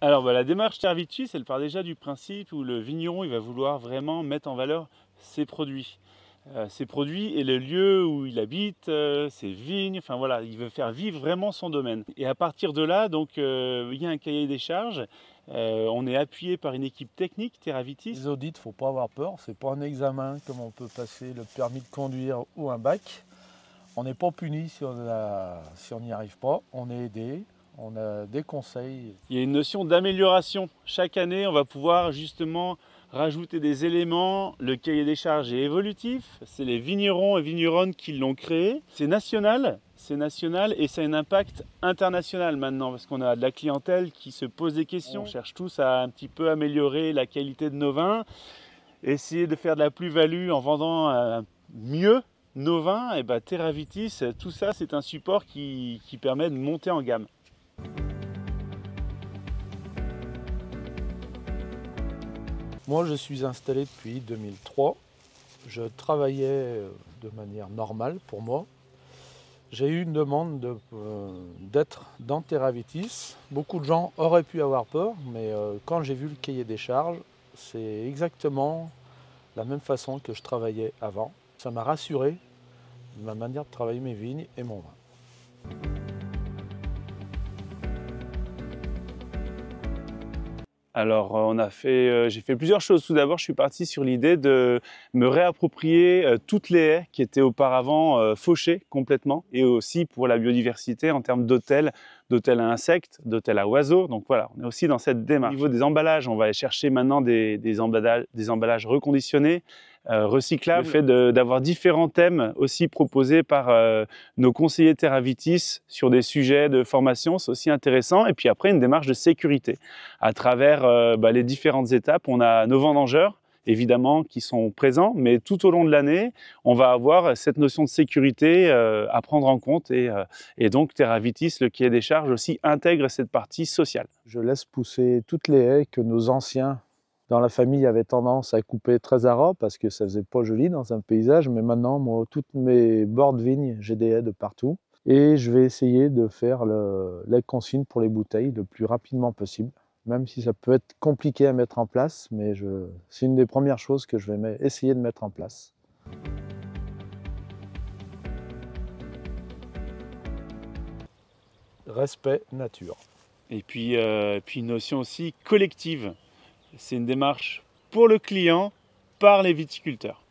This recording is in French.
Alors la démarche Terre Vitis, elle part déjà du principe où le vigneron il va vouloir vraiment mettre en valeur ses produits. Ses produits et le lieu où il habite, ses vignes, enfin voilà, il veut faire vivre vraiment son domaine. Et à partir de là, donc, il y a un cahier des charges, on est appuyé par une équipe technique Terra Vitis. Les audits, il ne faut pas avoir peur, c'est pas un examen comme on peut passer le permis de conduire ou un bac. On n'est pas puni si on n'y arrive pas, on est aidé, on a des conseils. Il y a une notion d'amélioration. Chaque année, on va pouvoir justement rajouter des éléments. Le cahier des charges est évolutif, c'est les vignerons et vigneronnes qui l'ont créé. C'est national et ça a un impact international maintenant parce qu'on a de la clientèle qui se pose des questions. On cherche tous à un petit peu améliorer la qualité de nos vins, essayer de faire de la plus-value en vendant mieux nos vins. Et Terra Vitis, tout ça, c'est un support qui permet de monter en gamme. Moi, je suis installé depuis 2003. Je travaillais de manière normale pour moi. J'ai eu une demande d'être dans Terra Vitis. Beaucoup de gens auraient pu avoir peur, mais quand j'ai vu le cahier des charges, c'est exactement la même façon que je travaillais avant. Ça m'a rassuré de ma manière de travailler mes vignes et mon vin. Alors, j'ai fait plusieurs choses. Tout d'abord, je suis parti sur l'idée de me réapproprier toutes les haies qui étaient auparavant fauchées complètement, et aussi pour la biodiversité en termes d'hôtels à insectes, d'hôtels à oiseaux. Donc voilà, on est aussi dans cette démarche. Au niveau des emballages, on va aller chercher maintenant des emballages reconditionnés, recyclables. Le fait d'avoir différents thèmes aussi proposés par nos conseillers Terra Vitis sur des sujets de formation, c'est aussi intéressant. Et puis après, une démarche de sécurité à travers les différentes étapes. On a nos vendangeurs, évidemment, qui sont présents, mais tout au long de l'année, on va avoir cette notion de sécurité à prendre en compte, et donc Terra Vitis, le cahier des charges aussi, intègre cette partie sociale. Je laisse pousser toutes les haies que nos anciens dans la famille avaient tendance à couper très à ras parce que ça faisait pas joli dans un paysage, mais maintenant, moi, toutes mes bords de vignes, j'ai des haies de partout. Et je vais essayer de faire les consignes pour les bouteilles le plus rapidement possible, même si ça peut être compliqué à mettre en place, mais c'est une des premières choses que je vais essayer de mettre en place. Respect nature. Et puis une notion aussi collective. C'est une démarche pour le client, par les viticulteurs.